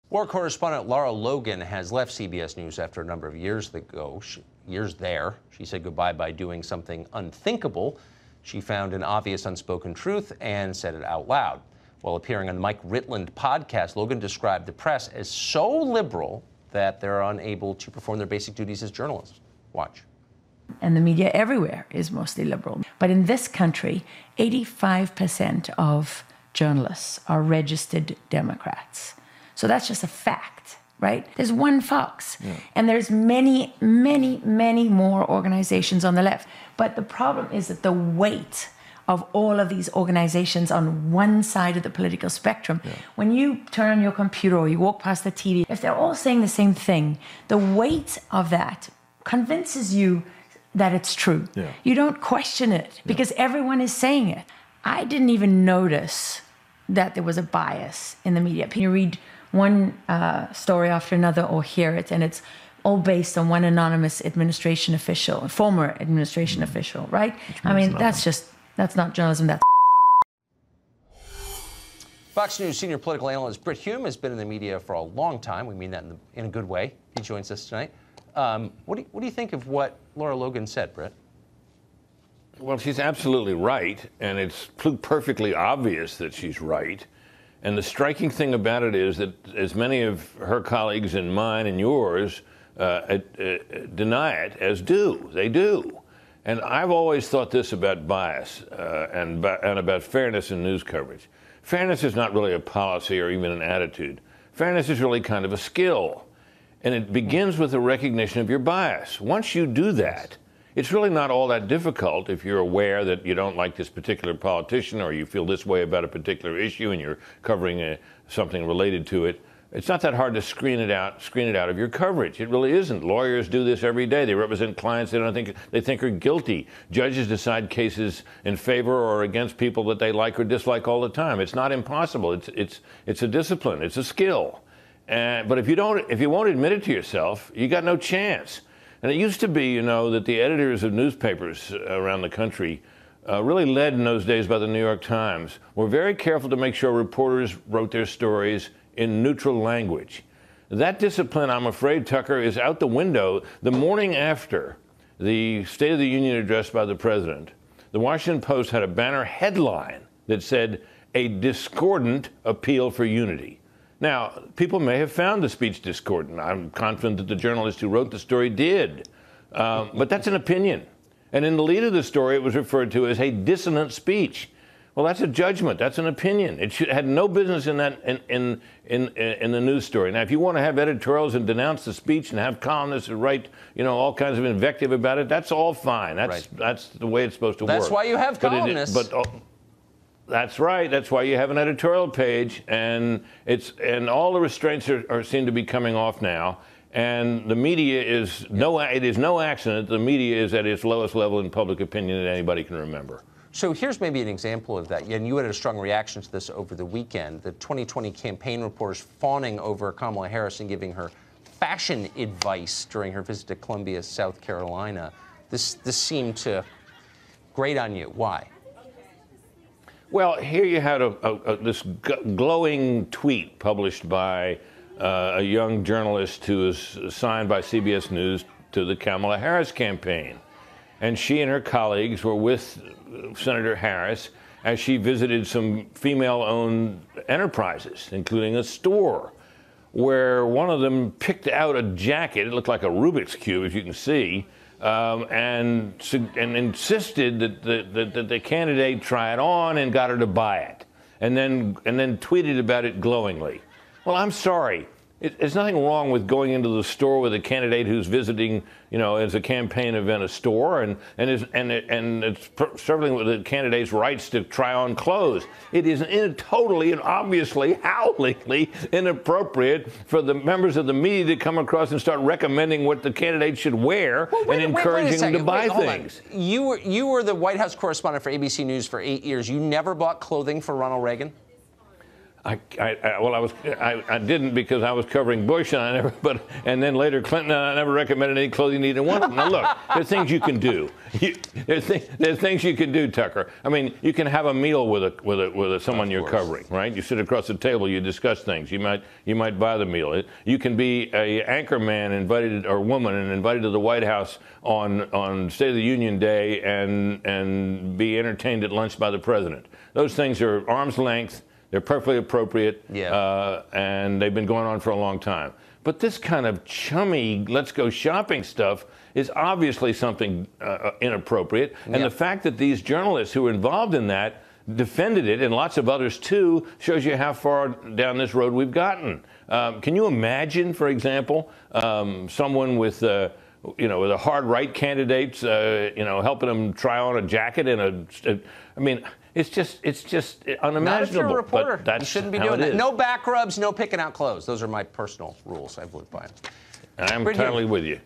War correspondent Lara Logan has left CBS News after a number of years there. She said goodbye by doing something unthinkable. She found an obvious unspoken truth and said it out loud. While appearing on the Mike Ritland podcast, Logan described the press as so liberal that they're unable to perform their basic duties as journalists. Watch. And the media everywhere is mostly liberal. But in this country, 85% of journalists are registered Democrats. So that's just a fact, right? There's one Fox, and there's many, many, many more organizations on the left. But the problem is that the weight of all of these organizations on one side of the political spectrum, when you turn on your computer or you walk past the TV, if they're all saying the same thing, the weight of that convinces you that it's true. You don't question it because everyone is saying it. I didn't even notice that there was a bias in the media. You read one story after another or hear it, and it's all based on one anonymous administration official, former administration official, right? I mean, that's not journalism, that's Fox News senior political analyst Brit Hume has been in the media for a long time. We mean that in a good way. He joins us tonight. What do you think of what Lara Logan said, Brit? Well, she's absolutely right, and it's perfectly obvious that she's right. And the striking thing about it is that as many of her colleagues and mine and yours deny it as do. They do. And I've always thought this about bias and about fairness in news coverage. Fairness is not really a policy or even an attitude. Fairness is really kind of a skill. And it begins with a recognition of your bias. Once you do that, it's really not all that difficult if you're aware that you don't like this particular politician or you feel this way about a particular issue and you're covering something related to it. It's not that hard to screen it out of your coverage. It really isn't. Lawyers do this every day. They represent clients they think are guilty. Judges decide cases in favor or against people that they like or dislike all the time. It's not impossible. It's a discipline. It's a skill. But if you won't admit it to yourself, you got no chance. And it used to be, you know, that the editors of newspapers around the country, really led in those days by the New York Times, were very careful to make sure reporters wrote their stories in neutral language. That discipline, I'm afraid, Tucker, is out the window. The morning after the State of the Union address by the president, the Washington Post had a banner headline that said, "A discordant appeal for unity." Now, people may have found the speech discordant. I'm confident that the journalist who wrote the story did. But that's an opinion. And in the lead of the story, it was referred to as a dissonant speech. Well, that's a judgment. That's an opinion. It had no business in that in the news story. Now, if you want to have editorials and denounce the speech and have columnists who write, you know, all kinds of invective about it, that's all fine. That's the way it's supposed to work. That's why you have columnists. That's right. That's why you have an editorial page, and all the restraints seem to be coming off now. And the media is it is no accident the media is at its lowest level in public opinion that anybody can remember. So here's maybe an example of that, and you had a strong reaction to this over the weekend. The 2020 campaign reporters fawning over Kamala Harris and giving her fashion advice during her visit to Columbia, South Carolina. This seemed to grate on you. Why? Well, here you had this glowing tweet published by a young journalist who is assigned by CBS News to the Kamala Harris campaign. And she and her colleagues were with Senator Harris as she visited some female-owned enterprises, including a store, where one of them picked out a jacket. It looked like a Rubik's Cube, as you can see, and insisted that the candidate try it on and got her to buy it, and then tweeted about it glowingly. Well, I'm sorry. There's nothing wrong with going into the store with a candidate who's visiting, you know, as a campaign event, a store, and it's serving with the candidate's rights to try on clothes. It is totally and obviously howlingly inappropriate for the members of the media to come across and start recommending what the candidate should wear and encouraging them to buy things. You were the White House correspondent for ABC News for 8 years. You never bought clothing for Ronald Reagan? I didn't because I was covering Bush, and then later Clinton, and I never recommended any clothing needed one of them. Now look, there's things you can do. There's things you can do, Tucker. I mean, you can have a meal with someone you're covering, right? You sit across the table, you discuss things. You might buy the meal. You can be a anchor man invited or woman and invited to the White House on State of the Union Day and be entertained at lunch by the president. Those things are arm's length. They're perfectly appropriate, and they've been going on for a long time. But this kind of chummy, let's go shopping stuff is obviously something inappropriate. And the fact that these journalists who were involved in that defended it, and lots of others too, shows you how far down this road we've gotten. Can you imagine, for example, someone with with a hard right candidates, helping them try on a jacket I mean, it's just unimaginable. Not if you're a reporter. But that's you shouldn't be how doing it that. is. No back rubs, no picking out clothes. Those are my personal rules I've lived by. I'm totally with you.